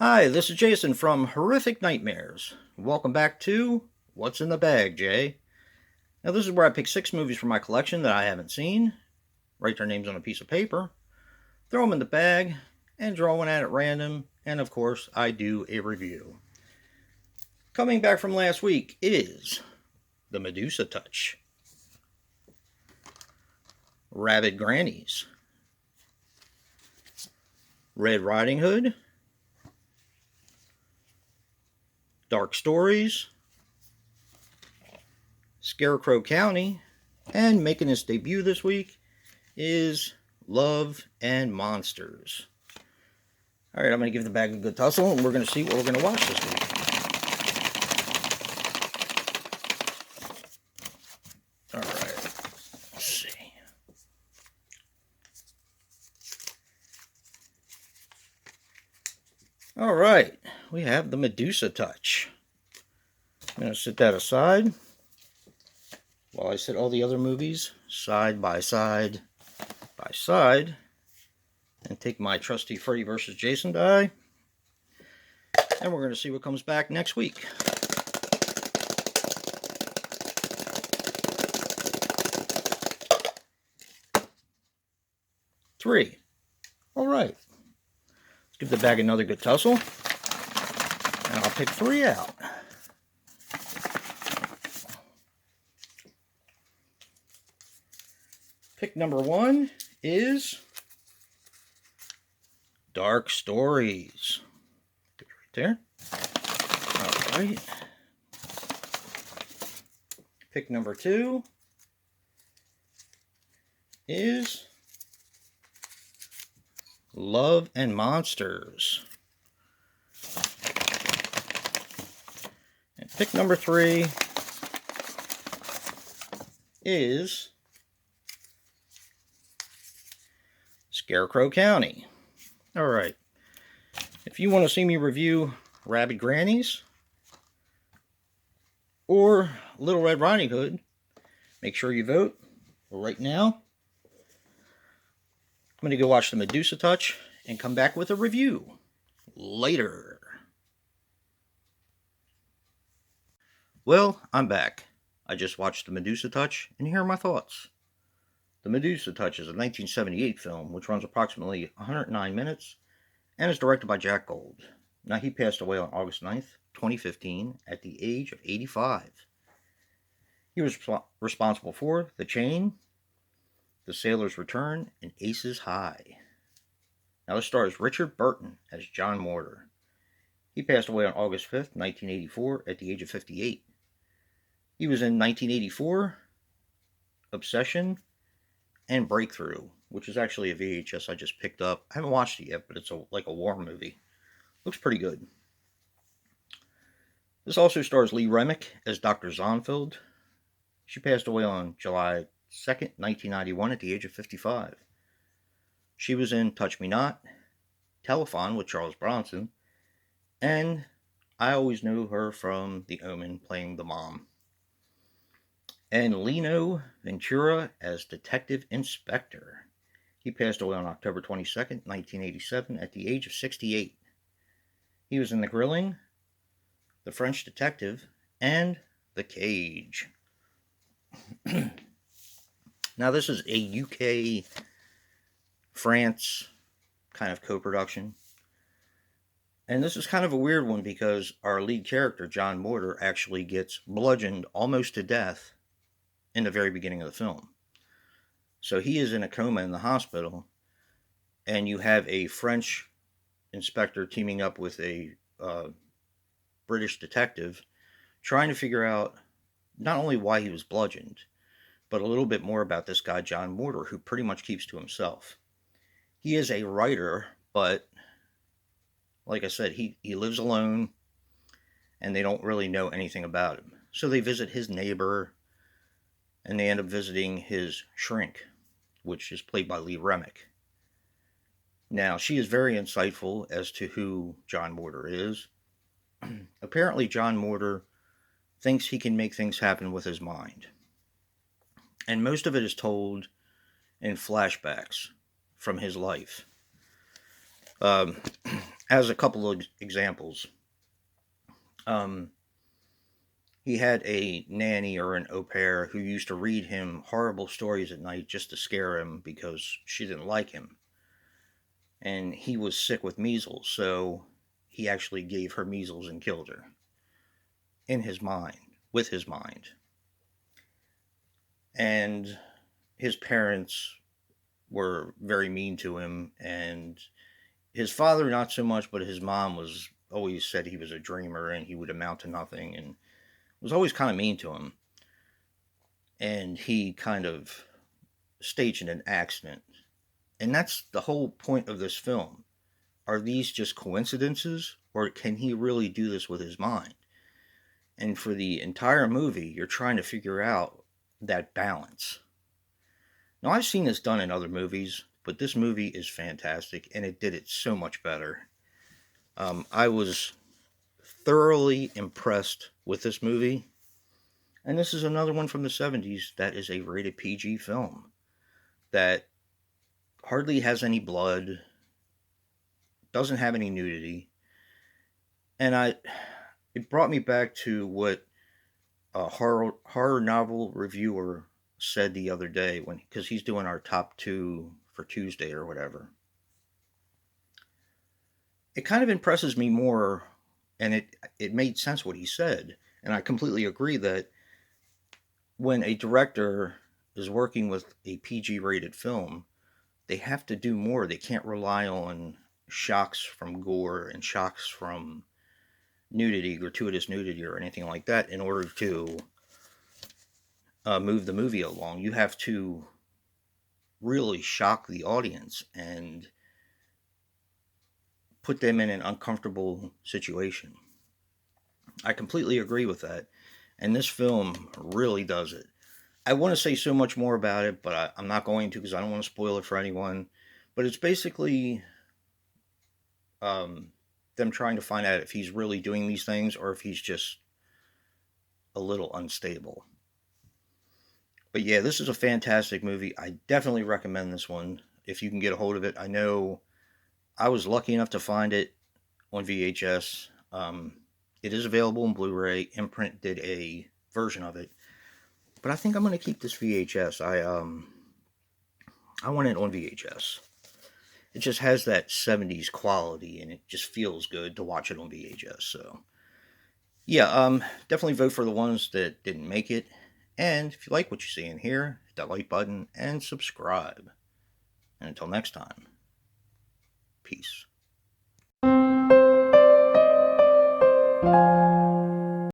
Hi, this is Jason from Horrific Nightmares. Welcome back to What's in the Bag, Jay. Now, this is where I pick 6 movies from my collection that I haven't seen, write their names on a piece of paper, throw them in the bag, and draw one at random, and of course, I do a review. Coming back from last week is The Medusa Touch, Rabid Grannies, Red Riding Hood, Dark Stories, Scarecrow County, and making its debut this week is Love and Monsters. Alright, I'm going to give the bag a good tussle, and we're going to see what we're going to watch this week. Alright, let's see. Alright, we have The Medusa Touch. I'm going to set that aside while I set all the other movies side by side by side and take my trusty Freddy vs. Jason die, and we're going to see what comes back next week. Three. Alright. Let's give the bag another good tussle, and I'll pick 3 out. Pick number 1 is Dark Stories. Right there. Alright. Pick number 2 is Love and Monsters. And pick number 3 is Scarecrow County. Alright. If you want to see me review Rabid Grannies or Little Red Riding Hood, make sure you vote. Right now, I'm going to go watch The Medusa Touch and come back with a review later. Well, I'm back. I just watched The Medusa Touch, and here are my thoughts. The Medusa Touch is a 1978 film, which runs approximately 109 minutes, and is directed by Jack Gold. Now, he passed away on August 9th, 2015, at the age of 85. He was responsible for The Chain, The Sailor's Return, and Aces High. Now, this stars Richard Burton as John Mortar. He passed away on August 5th, 1984, at the age of 58. He was in 1984, Obsession, and Breakthrough, which is actually a VHS I just picked up. I haven't watched it yet, but it's like a war movie. Looks pretty good. This also stars Lee Remick as Dr. Zonfeld. She passed away on July 2nd, 1991 at the age of 55. She was in Touch Me Not, Telephone with Charles Bronson, and I always knew her from The Omen playing the mom. And Lino Ventura as Detective Inspector. He passed away on October 22nd, 1987 at the age of 68. He was in The Grilling, The French Detective, and The Cage. Now, this is a UK, France kind of co-production. And this is kind of a weird one because our lead character, John Mortar, actually gets bludgeoned almost to death in the very beginning of the film. So he is in a coma in the hospital, and you have a French inspector teaming up with a British detective trying to figure out not only why he was bludgeoned, but a little bit more about this guy, John Mortar, who pretty much keeps to himself. He is a writer, but like I said, he lives alone, and they don't really know anything about him. So they visit his neighbor, and they end up visiting his shrink, which is played by Lee Remick. Now, she is very insightful as to who John Mortar is. Apparently, John Mortar thinks he can make things happen with his mind. And most of it is told in flashbacks from his life. As a couple of examples, um, he had a nanny or an au pair who used to read him horrible stories at night just to scare him because she didn't like him. And he was sick with measles, so he actually gave her measles and killed her in his mind, with his mind. And his parents were very mean to him, and his father not so much, but his mom was always said he was a dreamer and he would amount to nothing, and was always kind of mean to him. And he kind of staged an accident. And that's the whole point of this film. Are these just coincidences, or can he really do this with his mind? And for the entire movie, you're trying to figure out that balance. Now, I've seen this done in other movies, but this movie is fantastic, and it did it so much better. I was thoroughly impressed with this movie, and this is another one from the 70s that is a rated PG film that hardly has any blood, doesn't have any nudity, and it brought me back to what a horror novel reviewer said the other day, when because he's doing our top two for Tuesday or whatever. It kind of impresses me more, and it made sense what he said, and I completely agree that when a director is working with a PG rated film, they have to do more. They can't rely on shocks from gore and shocks from nudity, gratuitous nudity, or anything like that in order to move the movie along. You have to really shock the audience and put them in an uncomfortable situation. I completely agree with that. And this film really does it. I want to say so much more about it, but I'm not going to because I don't want to spoil it for anyone. But it's basically um, them trying to find out if he's really doing these things or if he's just a little unstable. But yeah, this is a fantastic movie. I definitely recommend this one if you can get a hold of it. I know I was lucky enough to find it on VHS. It is available in Blu-ray. Imprint did a version of it, but I think I'm going to keep this VHS. I want it on VHS. It just has that 70s quality, and it just feels good to watch it on VHS. So yeah, definitely vote for the ones that didn't make it. And if you like what you see in here, hit that like button and subscribe. And until next time, peace.